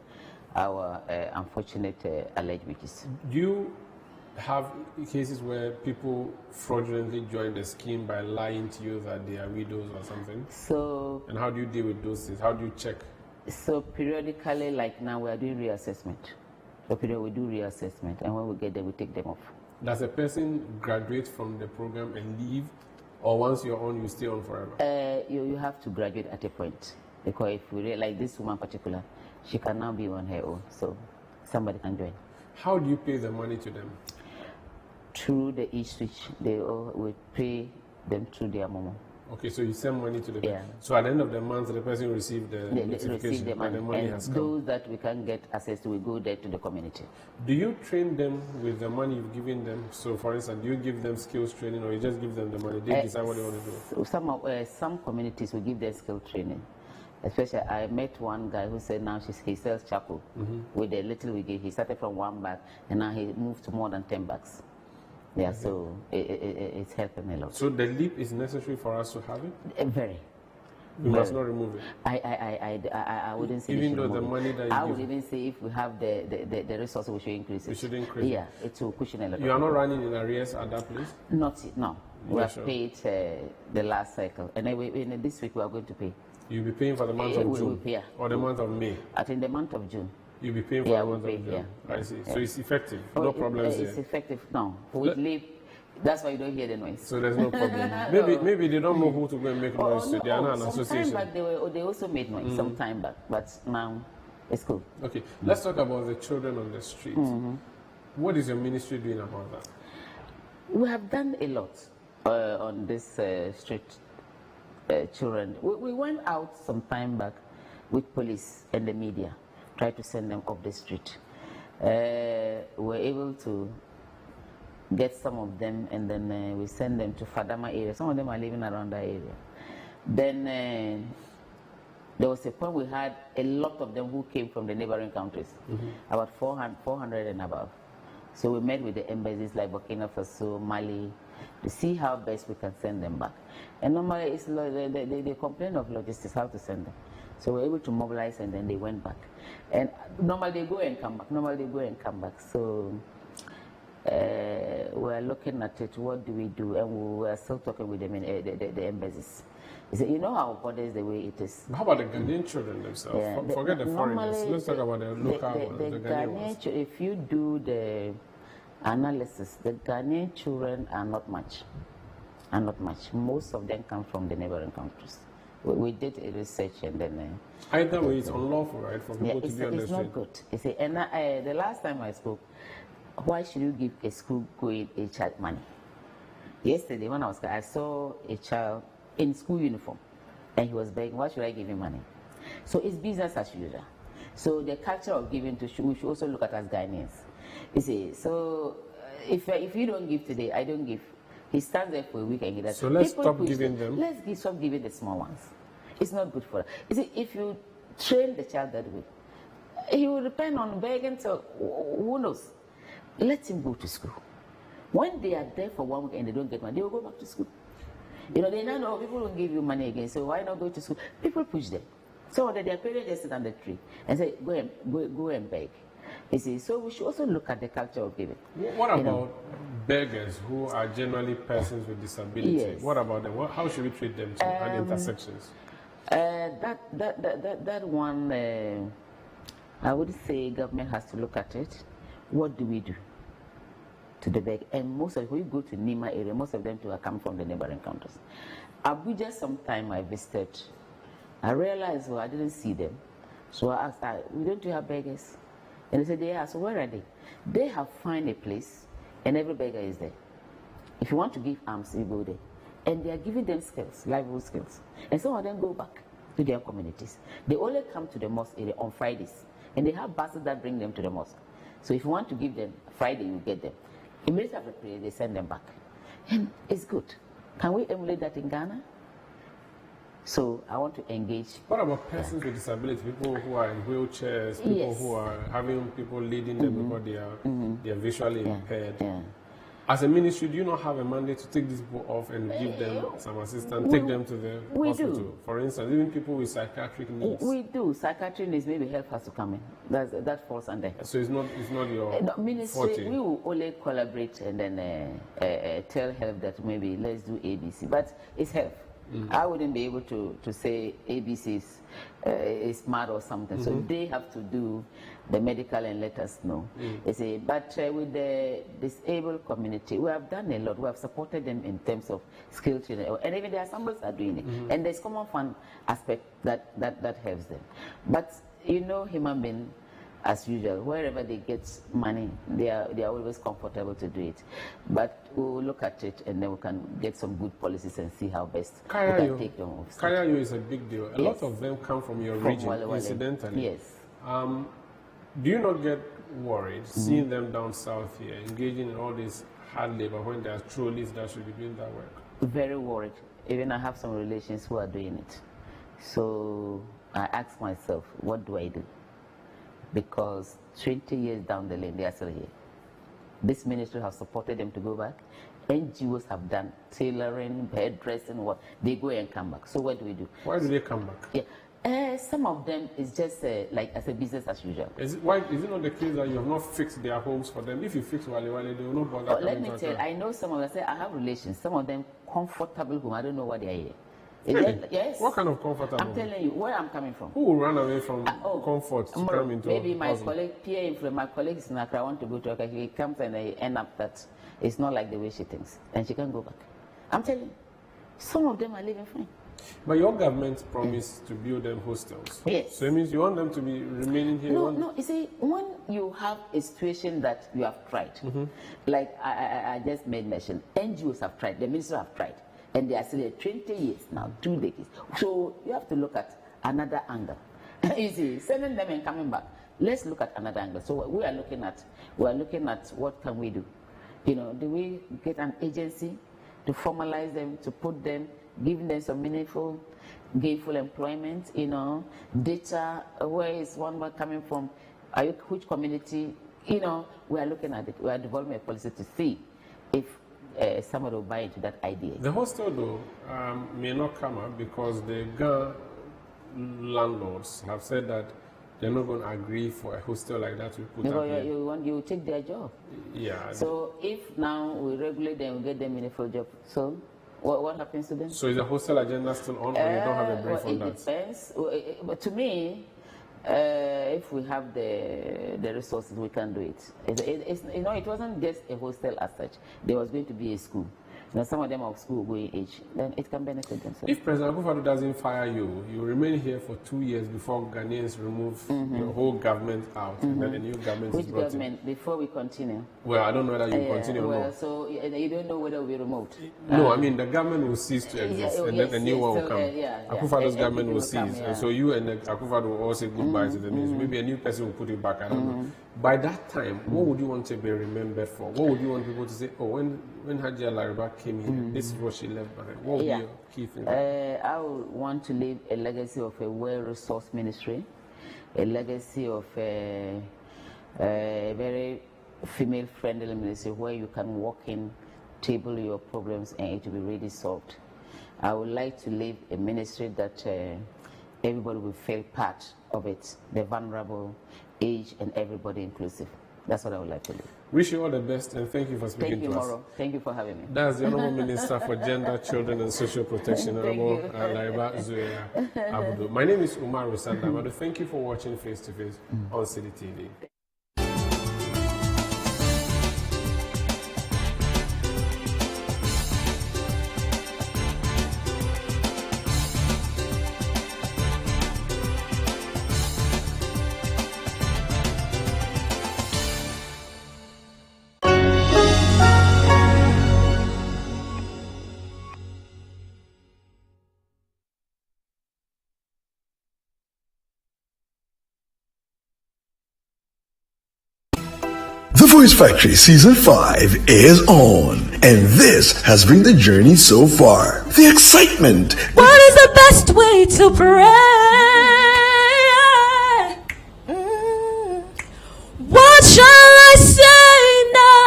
our unfortunate alleged witches. Do you have cases where people fraudulently join the scheme by lying to you that they are widows or something? So, and how do you deal with those things? How do you check? So periodically, like now, we are doing reassessment. So we do reassessment, and when we get them, we take them off. Does a person graduate from the program and leave, or once you're on, you stay on forever? You have to graduate at a point, because if we like this woman in particular, she can now be on her own, so somebody can join. How do you pay the money to them? Through the e-switch. They all will pay them through their momo. Okay, so you send money to the yeah. So at the end of the month, the person receives the notification receive the money, and the money and has come. those that we can get access to, we go there to the community. Do you train them with the money you've given them? So, for instance, do you give them skills training, or you just give them the money? They decide what they want to do. So some communities will give them skill training. Especially, I met one guy who said now he sells charcoal. With the little we give, he started from 1 bag, and now he moved to more than 10 bags. Yeah, so it's helping a lot. So the leap is necessary for us to have it? Very. We must not remove it. I wouldn't say even though the money that you I give, would even say if we have the resources, we should increase it. we should increase Yeah, it will cushion a lot. You are not running in arrears at that place? Not yet, no. We have sure. paid the last cycle. And anyway, this week we are going to pay. You'll be paying for the month of June? Yeah. Or the month of May? I think the month of June. You'll be paying for the month of June? I see. So it's effective? No problems there? It's effective, no. We leave. That's why you don't hear the noise. So there's no problem. Maybe they don't know who to go and make noise to. They are not an association. Some time back they also made noise. Some time back, but now it's cool. Okay, let's talk about the children on the street. What is your ministry doing about that? We have done a lot on this street children. We went out some time back with police and the media, tried to send them off the street. We were able to get some of them, and then we send them to Fadama area. Some of them are living around that area. Then there was a point we had a lot of them who came from the neighboring countries, about 400 and above. So we met with the embassies like Burkina Faso, Mali, to see how best we can send them back. And normally it's they complain of logistics, how to send them. So we were able to mobilize, and then they went back. And normally they go and come back. So we're looking at it, what do we do? And we are still talking with them in the embassies. You know how borders the way it is. How about the Ghanaian children themselves? Yeah, Forget the foreigners. Let's talk about the local ones, the Ghanaian ones. If you do the analysis, the Ghanaian children are not much. Most of them come from the neighboring countries. We did a research, and then either way, it's unlawful, right, for people to be on the street. It's not good. And the last time I spoke, why should you give a school-going a child money? Yesterday, when I saw a child in school uniform, and he was begging, why should I give him money? So it's business as usual. So the culture of giving we should also look at as Ghanaians. You see, so if you don't give today, I don't give. He stands there for a week and he does. So let's stop giving them. Let's stop giving the small ones. It's not good for us. You see, if you train the child that way, he will depend on begging, so who knows? Let him go to school. When they are there for 1 week and they don't get money, they will go back to school. You know, they know people won't give you money again, so why not go to school? People push them. So that their parents just sit on the tree and say, go and beg. You see, so we should also look at the culture of giving. What about beggars who are generally persons with disability? Yes. What about them? How should we treat them at intersections? That one, I would say government has to look at it. What do we do to the beg? And most of, when you go to Nima area, most of them too are coming from the neighboring countries. Abuja, sometime I visited, I realized, I didn't see them. So I asked, don't you have beggars? And they said, yeah. So where are they? They have found a place and every beggar is there. If you want to give alms, you go there. And they are giving them skills, livelihood skills. And some of them go back to their communities. They only come to the mosque area on Fridays. And they have buses that bring them to the mosque. So if you want to give them Friday, you get them. Immediately after prayer, they send them back. And it's good. Can we emulate that in Ghana? So I want to engage. What about persons with disability, people who are in wheelchairs, people who are having people leading them because they are visually impaired? Yeah. As a ministry, do you not have a mandate to take these people off and give them some assistance, take them to the hospital? Do. For instance, even people with psychiatric needs. We do. Psychiatric needs, maybe help us to come in. That falls under. So it's not your ministry. forte. We will only collaborate and then tell help that maybe let's do ABC, but it's help. I wouldn't be able to say ABC is smart or something. So they have to do the medical and let us know. But with the disabled community, we have done a lot. We have supported them in terms of skill training, and even the assemblies are doing it. And there's common fund aspect that helps them. But human being, as usual, wherever they get money, they are always comfortable to do it. But we'll look at it and then we can get some good policies and see how best we can take them off. Karayu is a big deal. A lot of them come from your region, Wale. incidentally. Yes. Do you not get worried seeing them down south here, engaging in all this hard labor when there are trolleys that should be doing that work? Very worried. Even I have some relations who are doing it. So I ask myself, what do I do? Because 20 years down the lane, they are still here. This ministry has supported them to go back. NGOs have done tailoring, hairdressing, what they go and come back. So what do we do? Why do they come back? Yeah, some of them is just like as a business as usual. Is it not the case that you have not fixed their homes for them? If you fix Wale, they will not bother. Let me tell you, I know some of them. Say I have relations. Some of them comfortable home. I don't know why they are here. Really? Yes. What kind of comfort? I'm telling you where I'm coming from. Who will run away from comfort to come into maybe my housing? colleague, peer influence, my colleagues in Accra want to go to Accra. He comes and they end up that it's not like the way she thinks, and she can't go back. I'm telling you, some of them are living fine. But your government promised to build them hostels. Yes. So it means you want them to be remaining here? No. You see, when you have a situation that you have tried, like I just made mention, NGOs have tried, the minister have tried. And they are still here 20 years now, 2 decades. So you have to look at another angle. You see, sending them and coming back. Let's look at another angle. So we are looking at what can we do? Do we get an agency to formalize them, to put them, giving them some meaningful, gainful employment? Data. Where is one coming from? Which community? We are looking at it. We are developing a policy to see if somebody will buy into that idea. The hostel, though, may not come up because the Ghana landlords have said that they're not going to agree for a hostel like that to be put up here. You take their job. Yeah. So if now we regulate them, we get them meaningful job. So what happens to them? So is the hostel agenda still on, or you don't have a brief on that? It depends. But to me, if we have the resources, we can do it. It wasn't just a hostel as such. There was going to be a school. Some of them are of school-going age. Then it can benefit themselves. If President Akufo-Addo doesn't fire you, you remain here for 2 years before Ghanaians remove your whole government out, and then a new government Which is brought government? in. Before we continue. Well, I don't know whether you continue or not. So you don't know whether we'll be removed. No, I mean the government will cease to exist, and then a new one will come. Akufo-Addo's government will cease, and so you and Akufo-Addo will all say goodbye to the ministry. Maybe a new person will put you back. I don't know. By that time, what would you want to be remembered for? What would you want people to say? Oh, when Hajia Lariba came here, this is what she left behind. What would be your key thing? I would want to leave a legacy of a well-resourced ministry, a legacy of a very female-friendly ministry where you can walk in, table your problems, and it will be really solved. I would like to leave a ministry that everybody will feel part of it, the vulnerable, age, and everybody inclusive. That's what I would like to do. Wish you all the best, and thank you for speaking to us. Thank you, Moro. Thank you for having me. That's the Honourable Minister for Gender, Children and Social Protection, Honourable Lariba Zuweira Abudu. My name is Umar Rusanda. Thank you for watching Face to Face on City TV. The Voice Factory Season 5 is on, and this has been the journey so far. The excitement. What is the best way to pray? What shall I say now?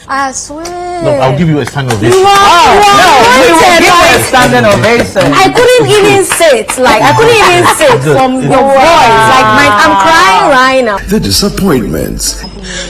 I swear. No, I'll give you a standing ovation. We will give you a standing ovation. I couldn't even sit. Like, I couldn't even sit from your voice. Like, I'm crying right now. The disappointments.